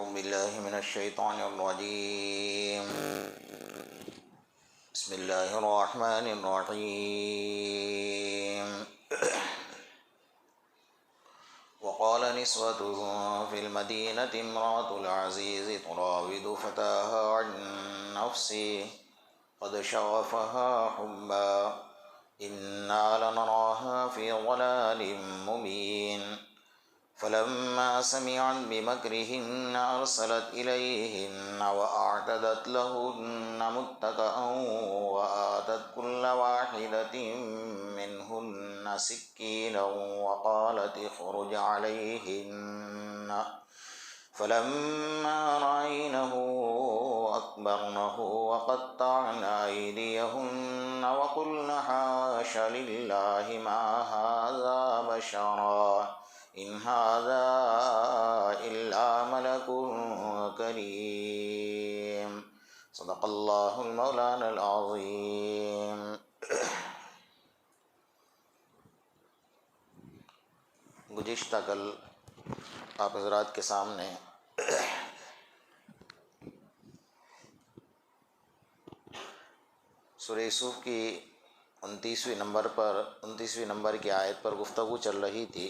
بالله من الشيطان الرجيم. بسم الله الرحمن الرحيم. وقال نسوة في المدينة امرأة العزيز تراود فتاها عن نفسه قد شغفها حبا إنا لنراها في ضلال مبين. فلما سمعت بمكرهن أرسلت إليهن وأعتدت لهن متكئا وآتت كل واحدة منهن سكينا وقالت اخرج عليهن. فلما رأينه أكبرنه وقطعن أيديهن وقلن حاش لله ما هذا بشرا إن هذا إلا ملك كريم. صدق اللہ المولانا العظیم. گزشتہ کل آپ حضرات کے سامنے سورہ یوسف کی 29ویں نمبر کی آیت پر گفتگو چل رہی تھی.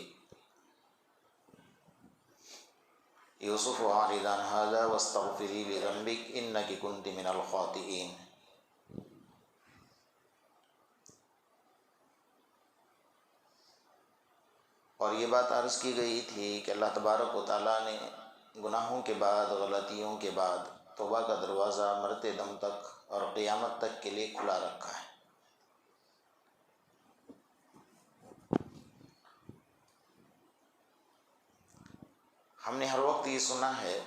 یوسف اعرض عن ھذا واستغفری لذنبک انک کنت من الخاطئین. اور یہ بات عرض کی گئی تھی کہ اللہ تبارک و تعالیٰ نے گناہوں کے بعد، غلطیوں کے بعد توبہ کا دروازہ مرتے دم تک اور قیامت تک کے لیے کھلا رکھا ہے. ہم نے ہر وقت یہ سنا ہے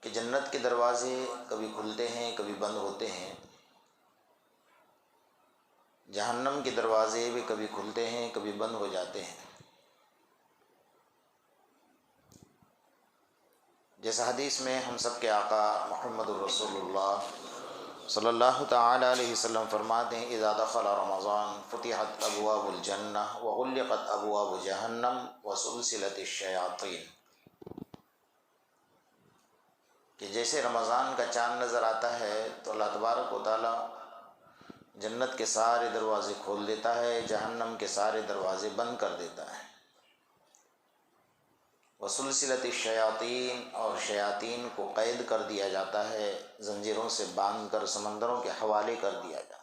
کہ جنت کے دروازے کبھی کھلتے ہیں کبھی بند ہوتے ہیں، جہنم کے دروازے بھی کبھی کھلتے ہیں کبھی بند ہو جاتے ہیں. جیسا حدیث میں ہم سب کے آقا محمد الرسول اللہ صلی اللہ تعالی علیہ وسلم فرماتے ہیں اذا دخل رمضان فتحت ابواب الجنہ وغلقت ابواب جہنم وسلسلت الشیاطین. کہ جیسے رمضان کا چاند نظر آتا ہے تو اللہ تبارک و تعالی جنت کے سارے دروازے کھول دیتا ہے، جہنم کے سارے دروازے بند کر دیتا ہے. وسلسلت الشیاطین، اور شیاطین کو قید کر دیا جاتا ہے، زنجیروں سے باندھ کر سمندروں کے حوالے کر دیا جاتا ہے.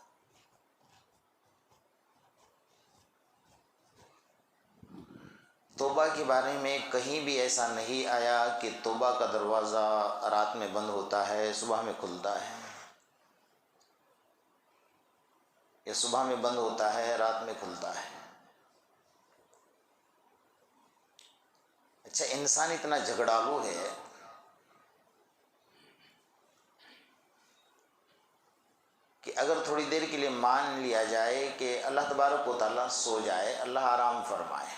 توبہ کے بارے میں کہیں بھی ایسا نہیں آیا کہ توبہ کا دروازہ رات میں بند ہوتا ہے صبح میں کھلتا ہے، یا صبح میں بند ہوتا ہے رات میں کھلتا ہے. اچھا، انسان اتنا جھگڑالو ہے کہ اگر تھوڑی دیر کے لیے مان لیا جائے کہ اللہ تبارک و تعالیٰ سو جائے، اللہ آرام فرمائے،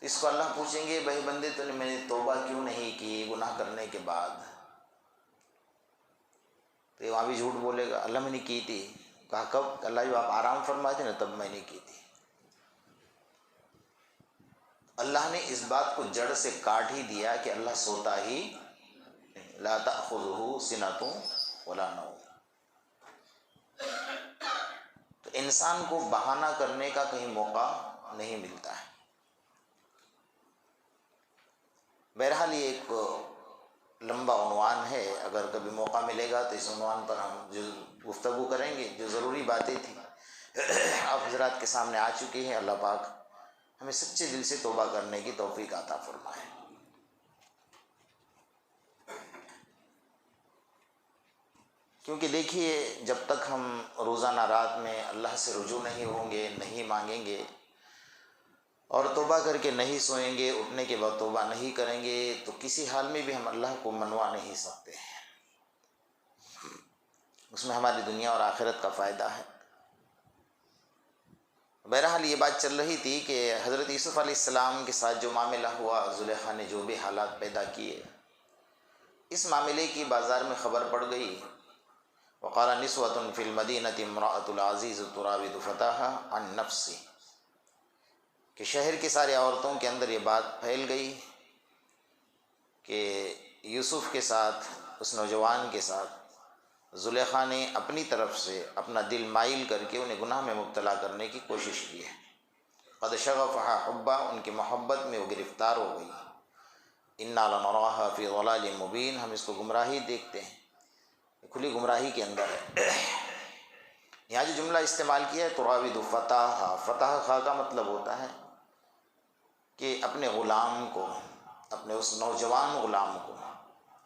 اس کو اللہ پوچھیں گے بھائی بندے تو نے میں نے توبہ کیوں نہیں کی گناہ کرنے کے بعد؟ تو یہ وہاں بھی جھوٹ بولے گا اللہ میں نے کی تھی. کہا کب؟ اللہ جو آپ آرام فرمائے تھے نا تب میں نے کی تھی. اللہ نے اس بات کو جڑ سے کاٹ ہی دیا کہ اللہ سوتا ہی لا تأخذہ سنۃ ولا نوم. تو انسان کو بہانہ کرنے کا کہیں موقع نہیں ملتا ہے. بہرحال یہ ایک لمبا عنوان ہے، اگر کبھی موقع ملے گا تو اس عنوان پر ہم جو گفتگو کریں گے. جو ضروری باتیں تھیں آپ حضرات کے سامنے آ چکی ہیں. اللہ پاک ہمیں سچے دل سے توبہ کرنے کی توفیق عطا فرمائے. کیونکہ دیکھیے، جب تک ہم روزانہ رات میں اللہ سے رجوع نہیں ہوں گے، نہیں مانگیں گے اور توبہ کر کے نہیں سوئیں گے، اٹھنے کے بعد توبہ نہیں کریں گے، تو کسی حال میں بھی ہم اللہ کو منوا نہیں سکتے ہیں. اس میں ہماری دنیا اور آخرت کا فائدہ ہے. بہرحال یہ بات چل رہی تھی کہ حضرت یوسف علیہ السلام کے ساتھ جو معاملہ ہوا، زلیخا نے جو بھی حالات پیدا کیے، اس معاملے کی بازار میں خبر پڑ گئی. وقال نسوة في المدينة امرأة العزيز تراود فتاها عن نفسه. کہ شہر کی ساری عورتوں کے اندر یہ بات پھیل گئی کہ یوسف کے ساتھ، اس نوجوان کے ساتھ زلیخا نے اپنی طرف سے اپنا دل مائل کر کے انہیں گناہ میں مبتلا کرنے کی کوشش کی ہے۔ قد شغفہا حبا، ان کی محبت میں وہ گرفتار ہو گئی۔ انا لنراہا فی ضلال مبین، ہم اس کو گمراہی دیکھتے ہیں، کھلی گمراہی کے اندر ہے۔ یہاں جو جملہ استعمال کیا ہے تراود فتاہا، فتح خا کا مطلب ہوتا ہے کہ اپنے غلام کو، اپنے اس نوجوان غلام کو،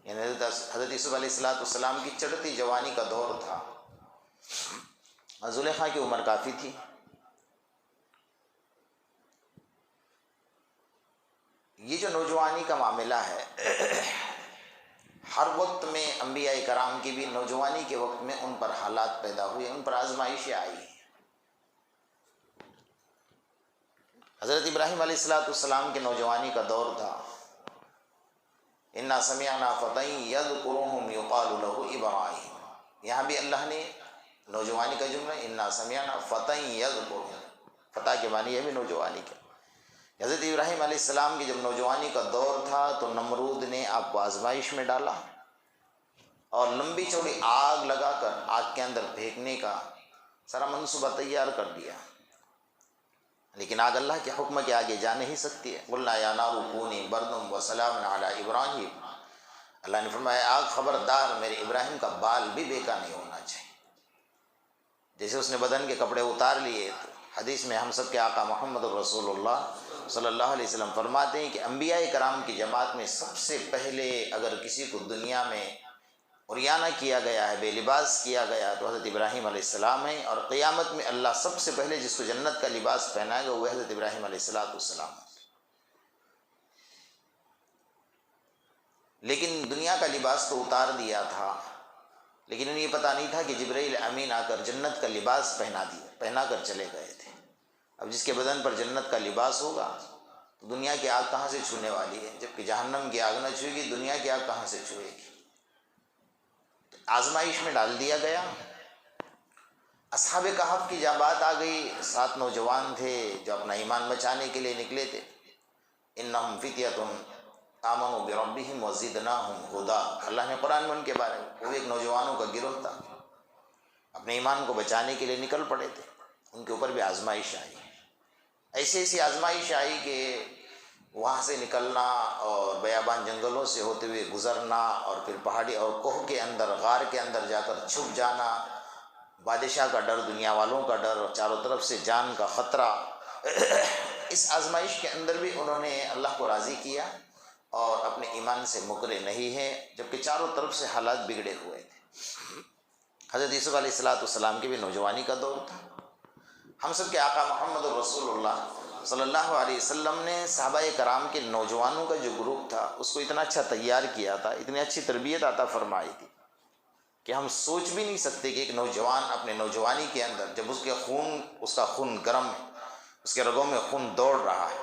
یعنی حضرت یوسف علیہ السلام کی چڑھتی جوانی کا دور تھا، زلیخا کی عمر کافی تھی۔ یہ جو نوجوانی کا معاملہ ہے، ہر وقت میں انبیاء کرام کی بھی نوجوانی کے وقت میں ان پر حالات پیدا ہوئے، ان پر آزمائشیں آئی۔ حضرت ابراہیم علیہ السلام کے نوجوانی کا دور تھا، انا سمعنا فتى يذكرهم يقال له ابراہیم، یہاں بھی اللہ نے نوجوانی کا جملہ انا سمعنا فتى يذكرهم، فتح کے معنی یہ بھی نوجوانی کا۔ حضرت ابراہیم علیہ السلام کی جب نوجوانی کا دور تھا تو نمرود نے آپ کو آزمائش میں ڈالا اور لمبی چوڑی آگ لگا کر آگ کے اندر پھینکنے کا سارا منصوبہ تیار کر دیا، لیکن آگ اللہ کے حکم کے آگے جا نہیں سکتی ہے۔ قلنا یا نار کونی بردا وسلاما علی ابراہیم، اللہ نے فرمایا آگ خبردار میرے ابراہیم کا بال بھی بیکا نہیں ہونا چاہیے۔ جیسے اس نے بدن کے کپڑے اتار لیے تو حدیث میں ہم سب کے آقا محمد رسول اللہ صلی اللہ علیہ وسلم فرماتے ہیں کہ انبیاء کرام کی جماعت میں سب سے پہلے اگر کسی کو دنیا میں عریانہ کیا گیا ہے، بے لباس کیا گیا تو حضرت ابراہیم علیہ السلام ہیں، اور قیامت میں اللہ سب سے پہلے جس کو جنت کا لباس پہنائے گا وہ حضرت ابراہیم علیہ السلام ہے۔ لیکن دنیا کا لباس تو اتار دیا تھا، لیکن انہیں یہ پتہ نہیں تھا کہ جبرائیل امین آ کر جنت کا لباس پہنا کر چلے گئے تھے۔ اب جس کے بدن پر جنت کا لباس ہوگا تو دنیا کی آگ کہاں سے چھونے والی ہے؟ جبکہ جہنم کی آگ نہ چھوئے گی، دنیا کی آگ کہاں سے چھوئے گی؟ آزمائش میں ڈال دیا گیا۔ اصحاب کہف کی جب بات آ گئی، 7 نوجوان تھے جو اپنا ایمان بچانے کے لیے نکلے تھے۔ انہم فتیۃ آمنوا بربہم وزدناہم ھدا، اللہ نے قرآن میں ان کے بارے میں، وہ ایک نوجوانوں کا گروہ تھا، اپنے ایمان کو بچانے کے لیے نکل پڑے تھے، ان کے اوپر بھی آزمائش آئی۔ ایسی آزمائش آئی کہ وہاں سے نکلنا اور بیابان جنگلوں سے ہوتے ہوئے گزرنا اور پھر پہاڑی اور کوہ کے اندر، غار کے اندر جا کر چھپ جانا، بادشاہ کا ڈر، دنیا والوں کا ڈر، چاروں طرف سے جان کا خطرہ۔ اس آزمائش کے اندر بھی انہوں نے اللہ کو راضی کیا اور اپنے ایمان سے مکرے نہیں ہیں، جبکہ چاروں طرف سے حالات بگڑے ہوئے تھے۔ حضرت یوسف علیہ السلام کی بھی نوجوانی کا دور تھا۔ ہم سب کے آقا محمد رسول اللہ صلی اللہ علیہ وسلم نے صحابہ کرام کے نوجوانوں کا جو گروپ تھا اس کو اتنا اچھا تیار کیا تھا، اتنی اچھی تربیت عطا فرمائی تھی کہ ہم سوچ بھی نہیں سکتے کہ ایک نوجوان اپنے نوجوانی کے اندر جب اس کا خون گرم ہے، اس کے رگوں میں خون دوڑ رہا ہے،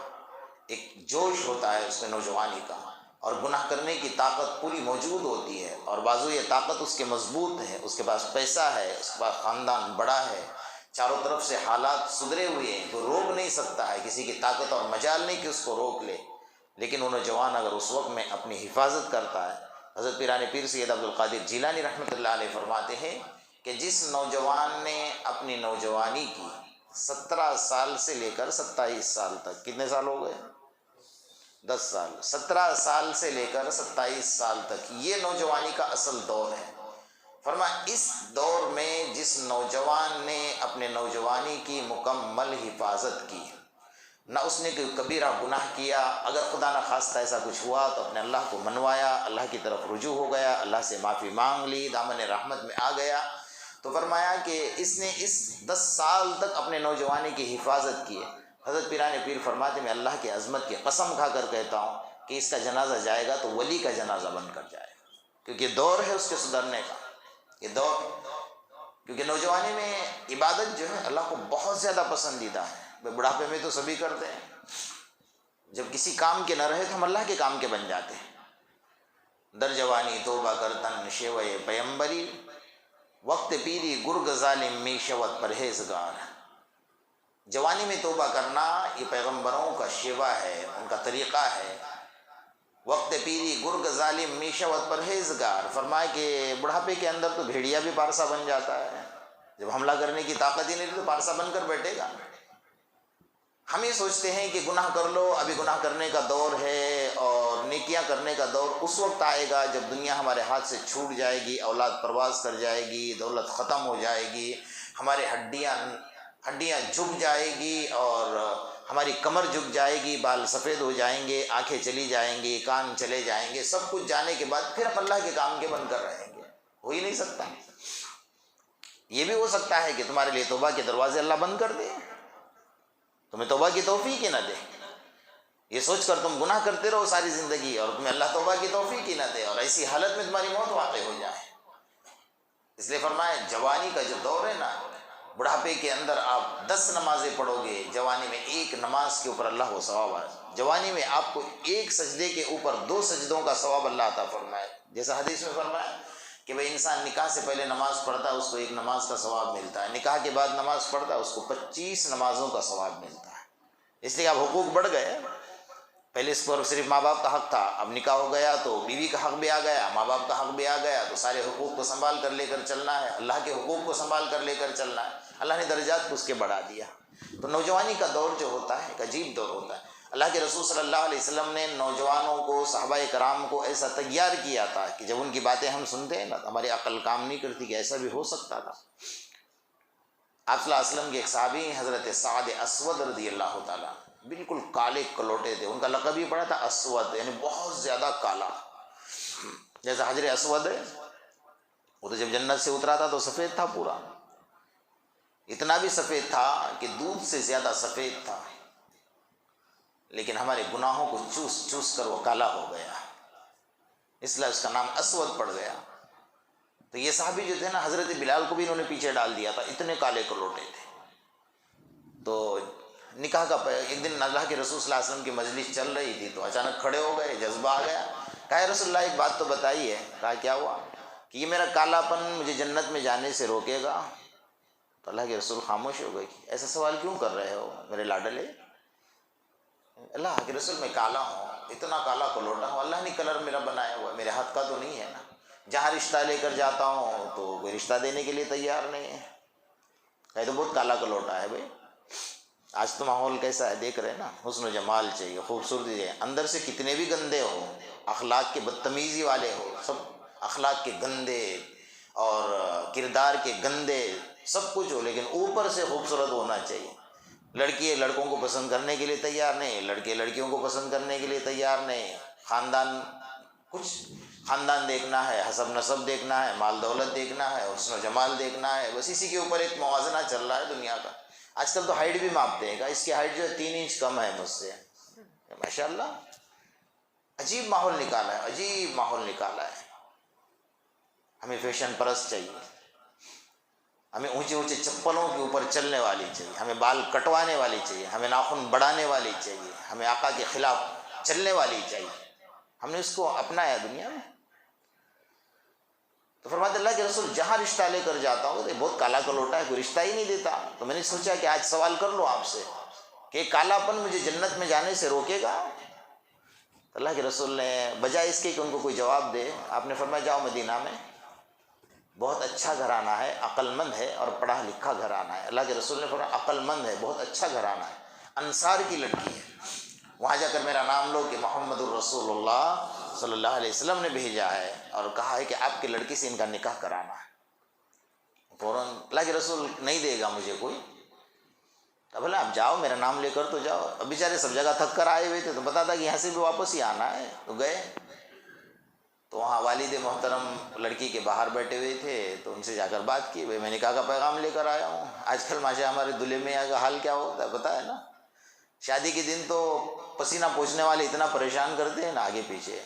ایک جوش ہوتا ہے اس میں نوجوانی کا، اور گناہ کرنے کی طاقت پوری موجود ہوتی ہے، اور بازو یہ طاقت اس کے مضبوط ہے، اس کے پاس پیسہ ہے، اس کے پاس خاندان بڑا ہے، چاروں طرف سے حالات سدھرے ہوئے ہیں، وہ روک نہیں سکتا ہے، کسی کی طاقت اور مجال نہیں کہ اس کو روک لے۔ لیکن وہ نوجوان اگر اس وقت میں اپنی حفاظت کرتا ہے، حضرت پیران پیر سید عبد القادر جیلانی رحمۃ اللہ علیہ فرماتے ہیں کہ جس نوجوان نے اپنی نوجوانی کی 17 سال سے لے کر 27 سال تک، کتنے سال ہو گئے؟ 10 سال، 17 سال سے لے کر 27 سال تک یہ نوجوانی کا اصل دور ہے۔ فرمایا اس دور میں جس نوجوان نے اپنے نوجوانی کی مکمل حفاظت کی، نہ اس نے کوئی کبیرہ گناہ کیا، اگر خدا نہ خواستہ ایسا کچھ ہوا تو اپنے اللہ کو منوایا، اللہ کی طرف رجوع ہو گیا، اللہ سے معافی مانگ لی، دامن رحمت میں آ گیا، تو فرمایا کہ اس نے اس 10 سال تک اپنے نوجوانی کی حفاظت کی ہے۔ حضرت پیران پیر فرماتے میں اللہ کی عظمت کی قسم کھا کر کہتا ہوں کہ اس کا جنازہ جائے گا تو ولی کا جنازہ بن کر جائے گا، کیونکہ دور ہے اس کے سدھرنے کا، یہ دور، کیونکہ نوجوانی میں عبادت جو ہے اللہ کو بہت زیادہ پسندیدہ ہے۔ بڑھاپے میں تو سبھی کرتے ہیں، جب کسی کام کے نہ رہے تو ہم اللہ کے کام کے بن جاتے ہیں۔ در جوانی توبہ کرتن شیوئے پیمبری، وقت پیری گرگ ظالم می شوت پرہیزگار۔ جوانی میں توبہ کرنا یہ پیغمبروں کا شیوا ہے، ان کا طریقہ ہے۔ وقت پیری گرگ ظالم میشوت پرہیزگار، فرمائے کہ بڑھاپے کے اندر تو بھیڑیا بھی پارسا بن جاتا ہے، جب حملہ کرنے کی طاقت ہی نہیں تو پارسا بن کر بیٹھے گا۔ ہم یہ سوچتے ہیں کہ گناہ کر لو، ابھی گناہ کرنے کا دور ہے، اور نیکیاں کرنے کا دور اس وقت آئے گا جب دنیا ہمارے ہاتھ سے چھوٹ جائے گی، اولاد پرواز کر جائے گی، دولت ختم ہو جائے گی، ہمارے ہڈیاں جھک جائے گی، اور ہماری کمر جھک جائے گی، بال سفید ہو جائیں گے، آنکھیں چلی جائیں گی، کان چلے جائیں گے، سب کچھ جانے کے بعد پھر ہم اللہ کے کام کے بن کر رہیں گے۔ ہو ہی نہیں سکتا۔ یہ بھی ہو سکتا ہے کہ تمہارے لیے توبہ کے دروازے اللہ بند کر دے، تمہیں توبہ کی توفیق ہی نہ دے، یہ سوچ کر تم گناہ کرتے رہو ساری زندگی اور تمہیں اللہ توبہ کی توفیق ہی نہ دے، اور ایسی حالت میں تمہاری موت واقع ہو جائے۔ اس لیے فرمایا جوانی کا جو دور ہے نا، بڑھاپے کے اندر آپ 10 نمازیں پڑھو گے، جوانی میں ایک نماز کے اوپر اللہ کو ثواب ہے۔ جوانی میں آپ کو ایک سجدے کے اوپر 2 سجدوں کا ثواب اللہ عطا فرمائے، جیسا حدیث میں فرمایا کہ بھئی انسان نکاح سے پہلے نماز پڑھتا ہے اس کو 1 نماز کا ثواب ملتا ہے، نکاح کے بعد نماز پڑھتا ہے اس کو 25 نمازوں کا ثواب ملتا ہے۔ اس لیے اب حقوق بڑھ گئے، پہلے اس پر صرف ماں باپ کا حق تھا، اب نکاح ہو گیا تو بیوی کا حق بھی آ گیا، ماں باپ کا حق بھی آ گیا، تو سارے حقوق کو سنبھال کر لے کر چلنا ہے، اللہ کے حقوق کو سنبھال کر لے کر چلنا ہے۔ اللہ نے درجات کو اس کے بڑھا دیا۔ تو نوجوانی کا دور جو ہوتا ہے ایک عجیب دور ہوتا ہے۔ اللہ کے رسول صلی اللہ علیہ وسلم نے نوجوانوں کو، صحابہ کرام کو ایسا تیار کیا تھا کہ جب ان کی باتیں ہم سنتے ہیں نا تو ہماری عقل کام نہیں کرتی کہ ایسا بھی ہو سکتا تھا۔ آپ صلی اللہ علیہ وسلم کے ایک صحابی حضرت سعد اسود رضی اللہ تعالیٰ، بالکل کالے کلوٹے تھے، ان کا لقب ہی پڑا تھا اسود، یعنی بہت زیادہ کالا، جیسا حجر اسود ہے، وہ تو جب جنت سے اترا تھا تو سفید تھا پورا، اتنا بھی سفید تھا کہ دودھ سے زیادہ سفید تھا، لیکن ہمارے گناہوں کو چوس چوس کر وہ کالا ہو گیا، اس لیے اس کا نام اسود پڑ گیا۔ تو یہ صحابی جو تھے نا، حضرت بلال کو بھی انہوں نے پیچھے ڈال دیا تھا، اتنے کالے کلوٹے تھے۔ تو نکاح کا ایک دن اللہ کے رسول صلی اللہ علیہ وسلم کی مجلس چل رہی تھی تو اچانک کھڑے ہو گئے، جذبہ آ گیا، کہا یا رسول اللہ ایک بات تو بتائیے۔ کہا کیا ہوا؟ کہ یہ میرا کالا پن مجھے جنت میں جانے سے روکے گا؟ تو اللہ کے رسول خاموش ہو گئے کہ ایسا سوال کیوں کر رہے ہو میرے لاڈلے؟ اللہ کے رسول میں کالا ہوں، اتنا کالا کلوٹا ہوں، اللہ نے کلر میرا بنایا ہوا ہے، میرے ہاتھ کا تو نہیں ہے نا، جہاں رشتہ لے کر جاتا ہوں تو کوئی رشتہ دینے کے لیے تیار نہیں ہے۔ کہے تو بہت کالا کلوٹا ہے بھائی۔ آج تو ماحول کیسا ہے دیکھ رہے ہیں نا، حسن و جمال چاہیے، خوبصورتی چاہیے، اندر سے کتنے بھی گندے ہو، اخلاق کے بدتمیزی والے ہو، سب اخلاق کے گندے اور کردار کے گندے سب کچھ ہو، لیکن اوپر سے خوبصورت ہونا چاہیے۔ لڑکی لڑکوں کو پسند کرنے کے لیے تیار نہیں، لڑکے لڑکیوں کو پسند کرنے کے لیے تیار نہیں، خاندان دیکھنا ہے، حسب نسب دیکھنا ہے، مال دولت دیکھنا ہے، حسن و جمال دیکھنا ہے، بس اسی کے اوپر ایک موازنہ چل رہا ہے دنیا کا۔ آج کل تو ہائٹ بھی ماپتے ہیں، اس کی ہائٹ جو ہے 3 انچ کم ہے مجھ سے، ماشاءاللہ۔ عجیب ماحول نکالا ہے، عجیب ماحول نکالا ہے۔ ہمیں فیشن پرست چاہیے، ہمیں اونچے اونچے چپلوں کے اوپر چلنے والی چاہیے، ہمیں بال کٹوانے والی چاہیے، ہمیں ناخن بڑھانے والی چاہیے، ہمیں آقا کے خلاف چلنے والی چاہیے۔ ہم نے اس کو اپنایا دنیا میں۔ تو فرماتے اللہ کے رسول جہاں رشتہ لے کر جاتا ہوں تو بہت کالا کلوٹا ہے، کوئی رشتہ ہی نہیں دیتا۔ تو میں نے سوچا کہ آج سوال کر لوں آپ سے کہ کالا پن مجھے جنت میں جانے سے روکے گا؟ تو اللہ کے رسول نے بجائے اس کے کہ ان کو کوئی جواب دے، آپ نے فرمایا جاؤ مدینہ میں بہت اچھا گھرانہ ہے، عقل مند ہے اور پڑھا لکھا گھرانہ ہے۔ اللہ کے رسول نے فرمایا عقل مند ہے، بہت اچھا گھرانہ ہے، انصار کی لڑکی ہے، وہاں جا کر میرا نام لو کہ محمد الرسول اللہ صلی اللہ علیہ وسلم نے بھیجا ہے اور کہا ہے کہ آپ کی لڑکی سے ان کا نکاح کرانا ہے۔ فوراً اللہ کے رسول نہیں دے گا مجھے کوئی؟ تو بولا آپ جاؤ، میرا نام لے کر تو جاؤ۔ اب بیچارے سب جگہ تھک کر آئے ہوئے تھے تو پتا تھا کہ یہاں سے بھی واپس ہی آنا ہے، تو گئے۔ تو وہاں والد محترم لڑکی کے باہر بیٹھے ہوئے تھے تو ان سے جا کر بات کی، بھائی میں نکاح کا پیغام لے کر آیا ہوں۔ آج کل ماشاء ہمارے دلہے میں کا حال کیا ہوتا ہے پتہ ہے نا، شادی کے دن تو پسینہ پوچھنے والے اتنا پریشان کرتے ہیں نا آگے پیچھے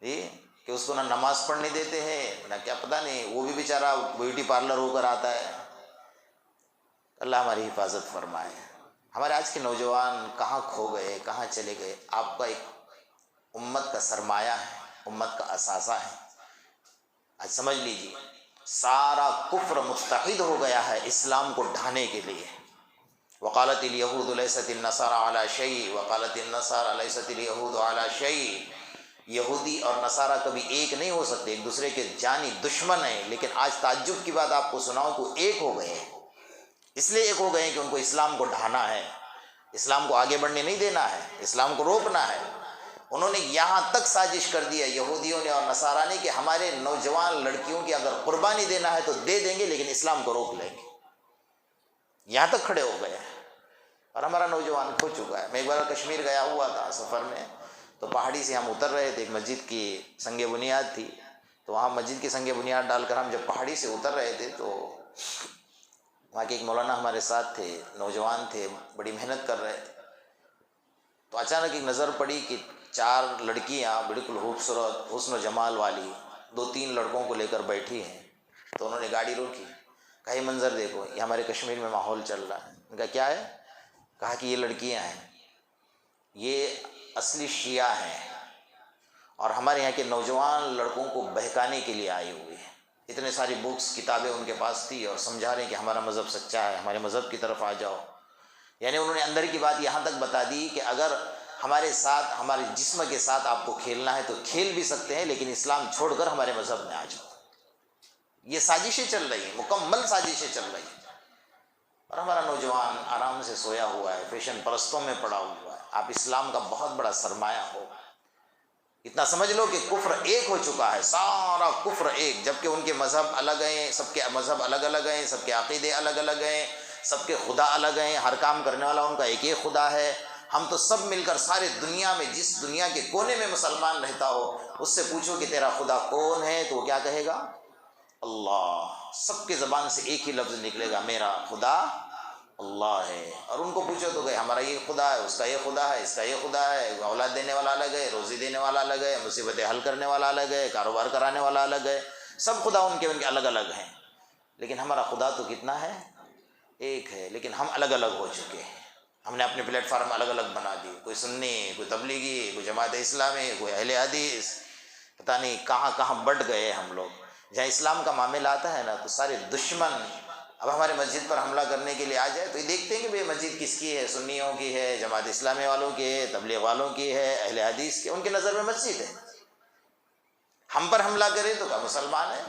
جی، کہ اس کو نہ نماز پڑھنے دیتے ہیں نہ کیا پتہ نہیں، وہ بھی بیچارہ بیوٹی پارلر ہو کر آتا ہے۔ اللہ ہماری حفاظت فرمائے۔ ہمارے آج کے نوجوان کہاں کھو گئے، کہاں چلے گئے؟ آپ کا ایک امت کا سرمایہ ہے، امت کا اثاثہ ہے۔ آج سمجھ لیجیے سارا کفر متحد ہو گیا ہے اسلام کو ڈھانے کے لیے، وقالت الیہود لیست النصارى علی شیء وقالت النصارى لیست الیہود علی شیء، یہودی اور نصارہ کبھی ایک نہیں ہو سکتے، ایک دوسرے کے جانی دشمن ہیں، لیکن آج تعجب کی بات آپ کو سناؤں کہ ایک ہو گئے ہیں۔ اس لیے ایک ہو گئے ہیں کہ ان کو اسلام کو ڈھانا ہے، اسلام کو آگے بڑھنے نہیں دینا ہے، اسلام کو روکنا ہے۔ انہوں نے یہاں تک سازش کر دی ہے یہودیوں نے اور نصارہ نے کہ ہمارے نوجوان لڑکیوں کی اگر قربانی دینا ہے تو دے دیں گے، لیکن اسلام کو روک لیں گے۔ یہاں تک کھڑے ہو گئے ہیں اور ہمارا نوجوان کھو چکا ہے۔ میں ایک بار کشمیر گیا ہوا تھا سفر میں، تو پہاڑی سے ہم اتر رہے تھے، ایک مسجد کی سنگ بنیاد تھی، تو وہاں مسجد کی سنگ بنیاد ڈال کر ہم جب پہاڑی سے اتر رہے تھے تو وہاں کے ایک مولانا ہمارے ساتھ تھے، نوجوان تھے، بڑی محنت کر رہے تھے۔ تو اچانک ایک نظر پڑی کہ 4 لڑکیاں بالکل خوبصورت حسن و جمال والی 2-3 لڑکوں کو لے کر بیٹھی ہیں۔ تو انہوں نے گاڑی روکی، کہا یہ منظر دیکھو، یہ ہمارے کشمیر میں ماحول چل رہا ہے۔ ان کا کیا ہے؟ کہا کہ یہ لڑکیاں ہیں، یہ اصلی شیعہ ہیں اور ہمارے یہاں کے نوجوان لڑکوں کو بہکانے کے لیے آئی ہوئی ہیں۔ اتنے ساری بکس کتابیں ان کے پاس تھی اور سمجھا رہے ہیں کہ ہمارا مذہب سچا ہے، ہمارے مذہب کی طرف آ جاؤ۔ یعنی انہوں نے اندر کی بات یہاں تک بتا دی کہ اگر ہمارے ساتھ، ہمارے جسم کے ساتھ آپ کو کھیلنا ہے تو کھیل بھی سکتے ہیں، لیکن اسلام چھوڑ کر ہمارے مذہب میں آ جاؤ۔ یہ سازشیں چل رہی ہیں، مکمل سازشیں چل رہی ہیں، اور ہمارا نوجوان آرام سے سویا ہوا ہے، فیشن پرستوں میں پڑا ہوا ہے۔ آپ اسلام کا بہت بڑا سرمایہ ہو، اتنا سمجھ لو کہ کفر ایک ہو چکا ہے، سارا کفر ایک، جبکہ ان کے مذہب الگ ہیں، سب کے مذہب الگ الگ ہیں، سب کے عقیدے الگ الگ ہیں، سب کے خدا الگ ہیں، ہر کام کرنے والا ان کا ایک ایک خدا ہے۔ ہم تو سب مل کر سارے دنیا میں، جس دنیا کے کونے میں مسلمان رہتا ہو، اس سے پوچھو کہ تیرا خدا کون ہے تو وہ کیا کہے گا؟ اللہ۔ سب کے زبان سے ایک ہی لفظ نکلے گا، میرا خدا اللہ ہے۔ اور ان کو پوچھو تو کہ ہمارا یہ خدا ہے، اس کا یہ خدا ہے، اس کا یہ خدا ہے، اولاد دینے والا الگ ہے، روزی دینے والا الگ ہے، مصیبتیں حل کرنے والا الگ ہے، کاروبار کرانے والا الگ ہے، سب خدا ان کے الگ الگ ہیں، لیکن ہمارا خدا تو کتنا ہے؟ ایک ہے، لیکن ہم الگ الگ ہو چکے ہیں۔ ہم نے اپنے پلیٹ فارم الگ الگ بنا دیے، کوئی سنی، کوئی تبلیغی، کوئی جماعت اسلامی، کوئی اہل حدیث، پتہ نہیں کہاں کہاں بٹ گئے ہم لوگ۔ جہاں اسلام کا معاملہ آتا ہے نا تو سارے دشمن اب ہمارے مسجد پر حملہ کرنے کے لیے آ جائے تو یہ دیکھتے ہیں کہ بھئی مسجد کس کی ہے، سنیوں کی ہے، جماعت اسلامی والوں کی ہے، تبلیغ والوں کی ہے، اہل حدیث کی، ان کے نظر میں مسجد ہے۔ ہم پر حملہ کرے تو کیا مسلمان ہے؟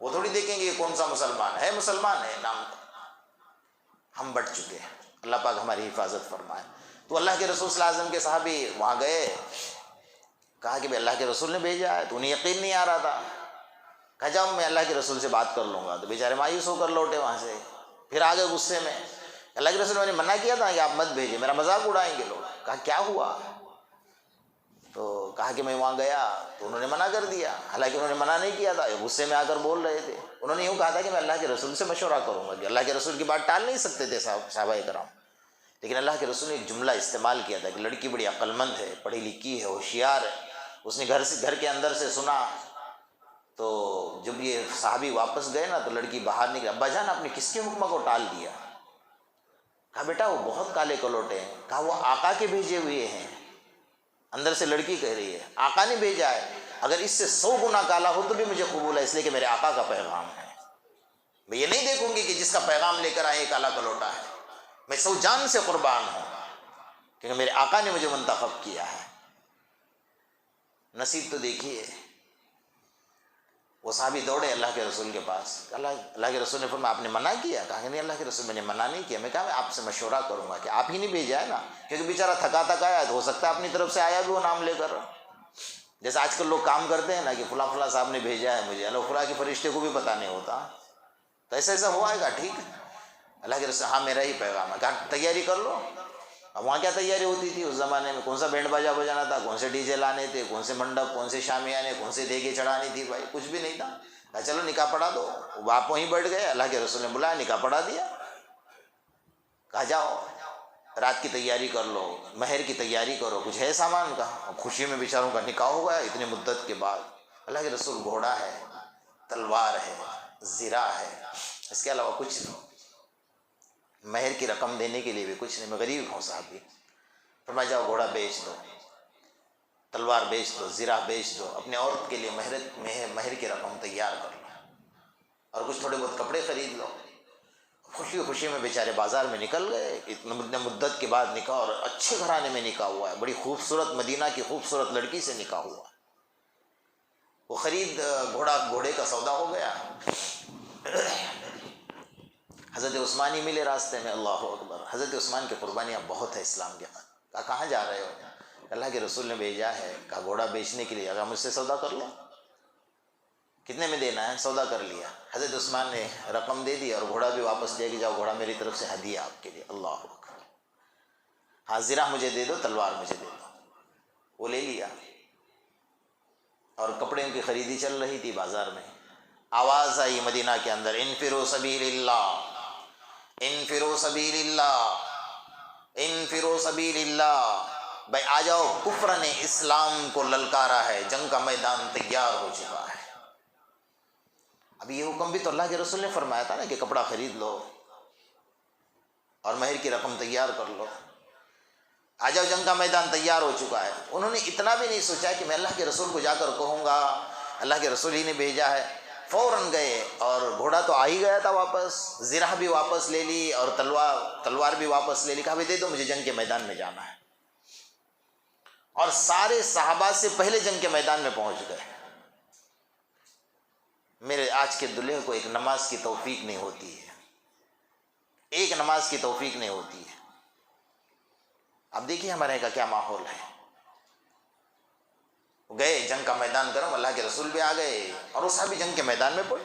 وہ تھوڑی دیکھیں گے یہ کون سا مسلمان ہے، مسلمان ہے نام کا۔ ہم بٹ چکے ہیں، اللہ پاک ہماری حفاظت فرمائے۔ تو اللہ کے رسول صلی اللہ علیہ وسلم کے صحابی وہاں گئے، کہا کہ اللہ کے رسول نے بھیجا ہے، تو انہیں یقین نہیں آ رہا تھا۔ کہا جاؤ میں اللہ کے رسول سے بات کر لوں گا، تو بیچارے مایوس ہو کر لوٹے وہاں سے، پھر آگے غصے میں، اللہ کے رسول نے منع کیا تھا کہ آپ مت بھیجیں، میرا مذاق اڑائیں گے لوگ۔ کہا کیا ہوا؟ تو کہا کہ میں وہاں گیا تو انہوں نے منع کر دیا، حالانکہ انہوں نے منع نہیں کیا تھا، غصے میں آ کر بول رہے تھے۔ انہوں نے یوں کہا تھا کہ میں اللہ کے رسول سے مشورہ کروں گا، کہ اللہ کے رسول کی بات ٹال نہیں سکتے تھے صحابہ کرام، لیکن اللہ کے رسول نے ایک جملہ استعمال کیا تھا کہ لڑکی بڑی عقل مند ہے، پڑھی لکھی ہے، ہوشیار ہے۔ اس نے گھر کے اندر سے سنا، تو جب یہ صحابی واپس گئے نا تو لڑکی باہر نکلی، ابا جان آپ نے کس کے حکم کو ٹال دیا؟ کہا بیٹا وہ بہت کالے کلوٹے ہیں۔ کہا وہ آقا کے بھیجے ہوئے ہیں۔ اندر سے لڑکی کہہ رہی ہے آقا نے بھیجا ہے، اگر اس سے 100 گنا کالا ہو تو بھی مجھے قبول ہے، اس لیے کہ میرے آقا کا پیغام ہے۔ میں یہ نہیں دیکھوں گی کہ جس کا پیغام لے کر آئے کالا کلوٹا ہے، میں 100 جان سے قربان ہوں کیونکہ میرے آقا نے مجھے منتخب کیا ہے۔ نصیب تو دیکھیے، وہ صحابی دوڑے اللہ کے رسول کے پاس، اللہ کے رسول نے فرمایا آپ نے منع کیا؟ کہا کہ نہیں اللہ کے رسول میں نے منع نہیں کیا، میں کہا میں آپ سے مشورہ کروں گا کہ آپ ہی نہیں بھیجا ہے نا، کیونکہ بیچارہ تھکا آیا ہے تو ہو سکتا ہے اپنی طرف سے آیا بھی وہ نام لے کر، جیسے آج کل لوگ کام کرتے ہیں نا کہ فلاں فلاں صاحب نے بھیجا ہے مجھے، اللہ فلاں کے فرشتے کو بھی پتہ نہیں ہوتا، تو ایسا ہوا ہے گا ٹھیک ہے اللہ کے رسول ہاں میرا ہی پیغام ہے، کہا تیاری کر لو۔ اب وہاں کیا تیاری ہوتی تھی اس زمانے میں؟ کون سا بینڈ باجا بجانا تھا، کون سے ڈی جے لانے تھے، کون سے منڈپ، کون سے شامیانے، کون سے دیگے چڑھانی تھی، بھائی کچھ بھی نہیں تھا۔ کہا چلو نکاح پڑھا دو، باپ وہیں بیٹھ گئے، اللہ کے رسول نے بلایا نکاح پڑھا دیا۔ کہا جاؤ رات کی تیاری کر لو، مہر کی تیاری کرو، کچھ ہے سامان؟ کا خوشی میں بیچاروں کا نکاح ہو گیا اتنے مدت کے بعد۔ اللہ کے رسول گھوڑا ہے، تلوار ہے، زرہ ہے، اس کے علاوہ کچھ نہیں، مہر کی رقم دینے کے لیے بھی کچھ نہیں، میں غریب ہوں صاحب، فرمایا جاؤ گھوڑا بیچ دو، تلوار بیچ دو، زرہ بیچ دو، اپنے عورت کے لیے مہر کی رقم تیار کر لو، اور کچھ تھوڑے بہت کپڑے خرید لو۔ خوشی خوشی میں بیچارے بازار میں نکل گئے، اتنے مدت کے بعد نکاح، اور اچھے گھرانے میں نکاح ہوا ہے، بڑی خوبصورت مدینہ کی خوبصورت لڑکی سے نکاح ہوا. وہ گھوڑے کا سودا ہو گیا. حضرت عثمان ہی ملے راستے میں. اللہ اکبر. حضرت عثمان کی قربانیاں بہت ہے اسلام کے بعد. کہا کہاں جا رہے ہو؟ اللہ کے رسول نے بھیجا ہے. کہا گھوڑا بیچنے کے لیے. اگر مجھ سے سودا کر لو. کتنے میں دینا ہے؟ سودا کر لیا. حضرت عثمان نے رقم دے دی اور گھوڑا بھی واپس دے کے جاؤ، گھوڑا میری طرف سے ہدیہ آپ کے لیے. اللہ اکبر. ہاں زرہ مجھے دے دو، تلوار مجھے دے دو. وہ لے لیا. اور کپڑے کی خریدی چل رہی تھی بازار میں. آواز آئی مدینہ کے اندر، انفروا سبیل اللہ، انفروا سبیل اللہ، انفروا سبیل اللہ. بھائی آ جاؤ، کفر نے اسلام کو للکارا ہے، جنگ کا میدان تیار ہو چکا ہے. اب یہ حکم بھی تو اللہ کے رسول نے فرمایا تھا نا کہ کپڑا خرید لو اور مہر کی رقم تیار کر لو. آ جاؤ، جنگ کا میدان تیار ہو چکا ہے. انہوں نے اتنا بھی نہیں سوچا کہ میں اللہ کے رسول کو جا کر کہوں گا اللہ کے رسول ہی نے بھیجا ہے. فوراً گئے اور گھوڑا تو آ ہی گیا تھا واپس، زرہ بھی واپس لے لی اور تلوار بھی واپس لے لی. کہا دے دو مجھے، جنگ کے میدان میں جانا ہے. اور سارے صحابہ سے پہلے جنگ کے میدان میں پہنچ گئے. میرے آج کے دلہے کو ایک نماز کی توفیق نہیں ہوتی ہے، ایک نماز کی توفیق نہیں ہوتی ہے. اب دیکھیے ہمارے کا کیا ماحول ہے. گئے جنگ کا میدان گرم، اللہ کے رسول بھی آ گئے اور وہ صحابی جنگ کے میدان میں پڑے.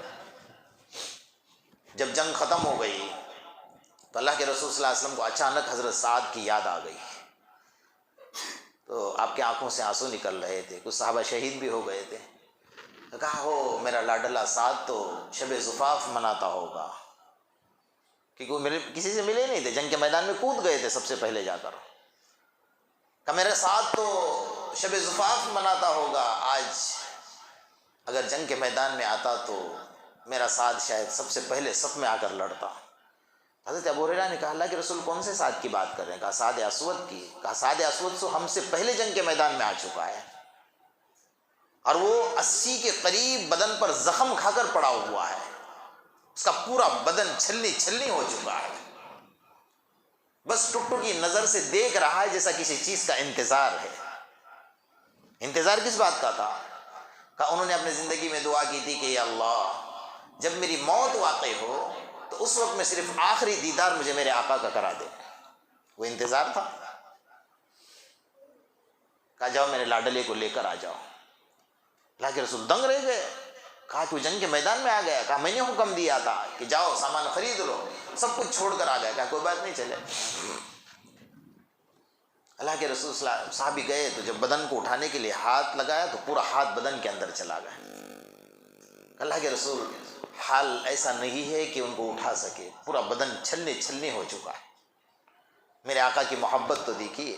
جب جنگ ختم ہو گئی تو اللہ کے رسول صلی اللہ علیہ وسلم کو اچانک حضرت سعد کی یاد آ گئی. تو آپ کی آنکھوں سے آنسو نکل رہے تھے. کچھ صحابہ شہید بھی ہو گئے تھے. کہا ہو میرا لاڈلا سعد تو شب زفاف مناتا ہوگا، کیونکہ وہ کسی سے ملے نہیں تھے، جنگ کے میدان میں کود گئے تھے سب سے پہلے جا کر. کہ میرا ساتھ تو شب زفاف مناتا ہوگا. آج اگر جنگ کے میدان میں آتا تو میرا ساتھ شاید سب سے پہلے صف میں آ کر لڑتا. حضرت ابو ہریرہ نے کہا اللہ کے رسول کون سے ساتھ کی بات کر رہے ہیں؟ کہا سعد اسود کی. کہا سعد اسود تو ہم سے پہلے جنگ کے میدان میں آ چکا ہے اور وہ 80 کے قریب بدن پر زخم کھا کر پڑا ہوا ہے. اس کا پورا بدن چھلنی چھلنی ہو چکا ہے. بس ٹکٹو کی نظر سے دیکھ رہا ہے جیسا کسی چیز کا انتظار ہے. انتظار کس بات کا تھا؟ کہا انہوں نے اپنی زندگی میں دعا کی تھی کہ یا اللہ جب میری موت واقع ہو تو اس وقت میں صرف آخری دیدار مجھے میرے آقا کا کرا دے. وہ انتظار تھا. کہا جاؤ میرے لاڈلے کو لے کر آ جاؤ. اللہ کے رسول دنگ رہ گئے. کہا تو جنگ کے میدان میں آ گیا؟ کہا میں نے حکم دیا تھا کہ جاؤ سامان خرید لو. سب کچھ چھوڑ کر آ گیا. کہا کوئی بات نہیں، چلے. اللہ کے رسول صحابی گئے تو جب بدن کو اٹھانے کے لیے ہاتھ لگایا تو پورا ہاتھ بدن کے اندر چلا گیا. اللہ کے رسول حال ایسا نہیں ہے کہ ان کو اٹھا سکے، پورا بدن چھلنے چھلنے ہو چکا ہے. میرے آقا کی محبت تو دیکھیے.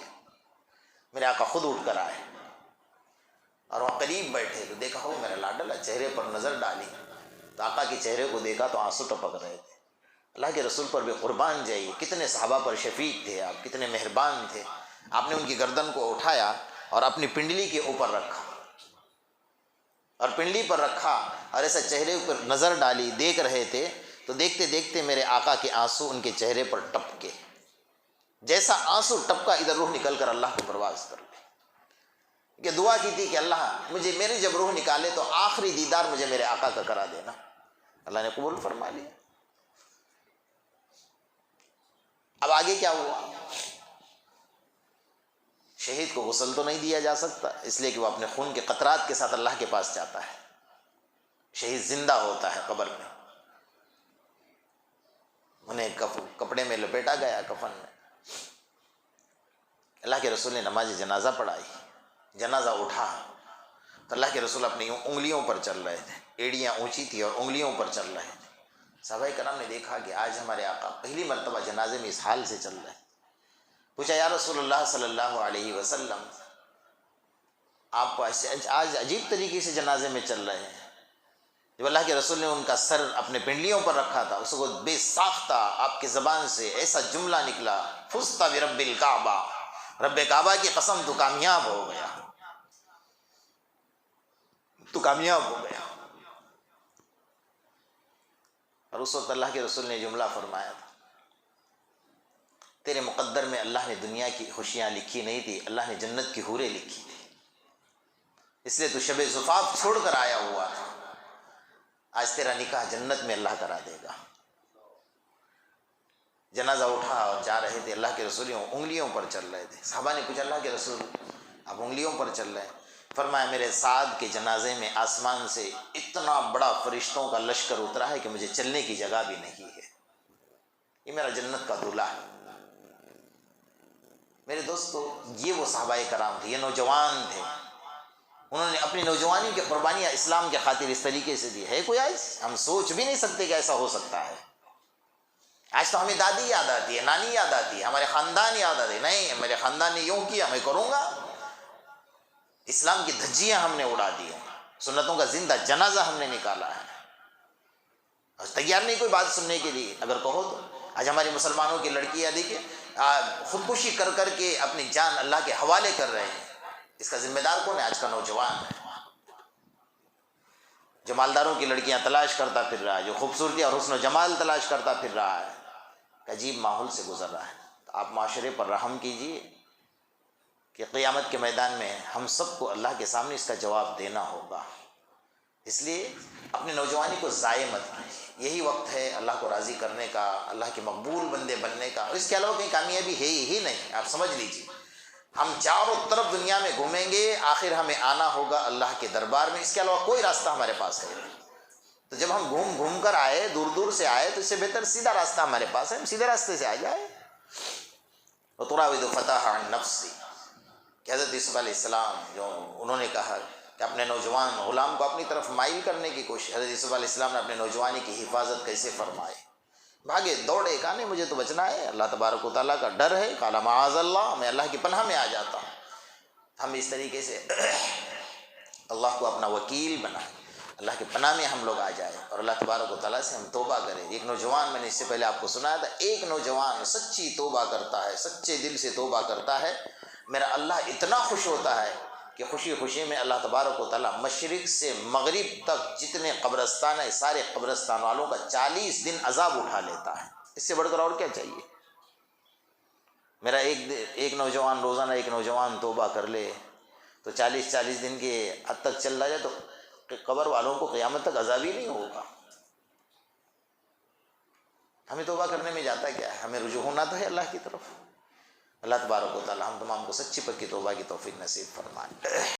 میرے آقا خود اٹھ کر آئے اور وہاں قریب بیٹھے تو دیکھا ہو میرا لاڈلا. چہرے پر نظر ڈالی تو آقا کے چہرے کو دیکھا تو آنسو ٹپک رہے تھے. اللہ کے رسول پر بھی قربان جائیے، کتنے صحابہ پر شفیق تھے آپ، کتنے مہربان تھے. آپ نے ان کی گردن کو اٹھایا اور اپنی پنڈلی کے اوپر رکھا اور پنڈلی پر رکھا اور ایسا چہرے پر نظر ڈالی. دیکھ رہے تھے تو دیکھتے دیکھتے میرے آقا کے آنسو ان کے چہرے پر ٹپکے. جیسا آنسو ٹپکا ادھر روح نکل کر اللہ کو پرواز کر لی. کہ دعا کی تھی کہ اللہ مجھے میری جب روح نکالے تو آخری دیدار مجھے میرے آقا کا کرا دینا. اللہ نے قبول فرما لیا. اب آگے کیا ہوا؟ شہید کو غسل تو نہیں دیا جا سکتا، اس لیے کہ وہ اپنے خون کے قطرات کے ساتھ اللہ کے پاس جاتا ہے. شہید زندہ ہوتا ہے قبر میں. انہیں کپڑے میں لپیٹا گیا، کفن میں. اللہ کے رسول نے نماز جنازہ پڑھائی. جنازہ اٹھا تو اللہ کے رسول اپنی انگلیوں پر چل رہے تھے. ایڑیاں اونچی تھی اور انگلیوں پر چل رہے تھے. صحابہ کرام نے دیکھا کہ آج ہمارے آقا پہلی مرتبہ جنازے میں اس حال سے چل رہے ہیں. پوچھا یا رسول اللہ صلی اللہ علیہ وسلم آپ آج عجیب طریقے سے جنازے میں چل رہے ہیں. جب اللہ کے رسول نے ان کا سر اپنے پنڈلیوں پر رکھا تھا اس کو بے ساختہ آپ کی زبان سے ایسا جملہ نکلا، فزت برب الکعبہ، رب کعبہ کی قسم تو کامیاب ہو گیا، تو کامیاب ہو گیا. اور اس وقت اللہ کے رسول نے جملہ فرمایا تھا، تیرے مقدر میں اللہ نے دنیا کی خوشیاں لکھی نہیں تھی، اللہ نے جنت کی حوریں لکھی تھی، اس لیے تو شب زفاف چھوڑ کر آیا ہوا تھا، آج تیرا نکاح جنت میں اللہ کرا دے گا۔ جنازہ اٹھا اور جا رہے تھے، اللہ کے رسول انگلیوں پر چل رہے تھے۔ صحابہ نے پوچھا، اللہ کے رسول آپ انگلیوں پر چل رہے ہیں؟ فرمایا میرے سعد کے جنازے میں آسمان سے اتنا بڑا فرشتوں کا لشکر اترا ہے کہ مجھے چلنے کی جگہ بھی نہیں ہے، یہ میرا جنت کا دولہا ہے۔ میرے دوستو، یہ وہ صحابہ کرام تھے، یہ نوجوان تھے، انہوں نے اپنی نوجوانی کی قربانیاں اسلام کے خاطر اس طریقے سے دی ہے۔ کوئی آج ہم سوچ بھی نہیں سکتے کہ ایسا ہو سکتا ہے۔ آج تو ہمیں دادی یاد آتی ہے، نانی یاد آتی ہے، ہمارے خاندان یاد آتے، نہیں میرے خاندان نے یوں کیا میں کروں گا۔ اسلام کی دھجیاں ہم نے اڑا دی ہیں، سنتوں کا زندہ جنازہ ہم نے نکالا ہے، بس تیار نہیں کوئی بات سننے کے لیے۔ اگر کہو تو آج ہماری مسلمانوں کی لڑکیاں دیکھیں خودکشی کر کر کے اپنی جان اللہ کے حوالے کر رہے ہیں، اس کا ذمہ دار کون ہے؟ آج کا نوجوان ہے، جو مالداروں کی لڑکیاں تلاش کرتا پھر رہا ہے، جو خوبصورتی اور حسن و جمال تلاش کرتا پھر رہا ہے، عجیب ماحول سے گزر رہا ہے۔ تو آپ معاشرے پر رحم کیجیے کہ قیامت کے میدان میں ہم سب کو اللہ کے سامنے اس کا جواب دینا ہوگا، اس لیے اپنی نوجوانی کو ضائع مت کیجیے، یہی وقت ہے اللہ کو راضی کرنے کا، اللہ کے مقبول بندے بننے کا، اور اس کے علاوہ کہیں کامیابی ہے ہی نہیں۔ آپ سمجھ لیجیے، ہم چاروں طرف دنیا میں گھومیں گے، آخر ہمیں آنا ہوگا اللہ کے دربار میں، اس کے علاوہ کوئی راستہ ہمارے پاس ہے نہیں۔ تو جب ہم گھوم گھوم کر آئے، دور دور سے آئے، تو اس سے بہتر سیدھا راستہ ہمارے پاس ہے، ہم سیدھے راستے سے آ جائے۔ وَتُرَاوِدُ فَتَاحَ عَن نَفْسِ، کہ حضرت یوسف علیہ السلام جو انہوں نے کہا کہ اپنے نوجوان غلام کو اپنی طرف مائل کرنے کی کوشش، حضرت یوسف علیہ السلام نے اپنے نوجوانی کی حفاظت کیسے فرمائی، بھاگے دوڑے، کہا نہیں مجھے تو بچنا ہے، اللہ تبارک و تعالیٰ کا ڈر ہے، قال معاذ اللہ، میں اللہ کی پناہ میں آ جاتا ہوں۔ ہم اس طریقے سے اللہ کو اپنا وکیل بنائیں، اللہ کے پناہ میں ہم لوگ آ جائیں، اور اللہ تبارک و تعالیٰ سے ہم توبہ کریں۔ ایک نوجوان، میں نے اس سے پہلے آپ کو سنایا تھا، ایک نوجوان سچی توبہ کرتا ہے، سچے دل سے توبہ کرتا ہے، میرا اللہ اتنا خوش ہوتا ہے کہ خوشی خوشی میں اللہ تبارک و تعالیٰ مشرق سے مغرب تک جتنے قبرستان ہیں سارے قبرستان والوں کا 40 دن عذاب اٹھا لیتا ہے۔ اس سے بڑھ کر اور کیا چاہیے؟ میرا ایک نوجوان، روزانہ ایک نوجوان توبہ کر لے تو 40 دن کے حد تک چل رہا جائے تو قبر والوں کو قیامت تک عذاب ہی نہیں ہوگا۔ ہمیں توبہ کرنے میں جاتا کیا ہے؟ ہمیں رجوع ہونا تو ہے اللہ کی طرف۔ اللہ تبارک و تعالی ہم تمام کو سچی پکی توبہ کی توفیق نصیب فرمائے۔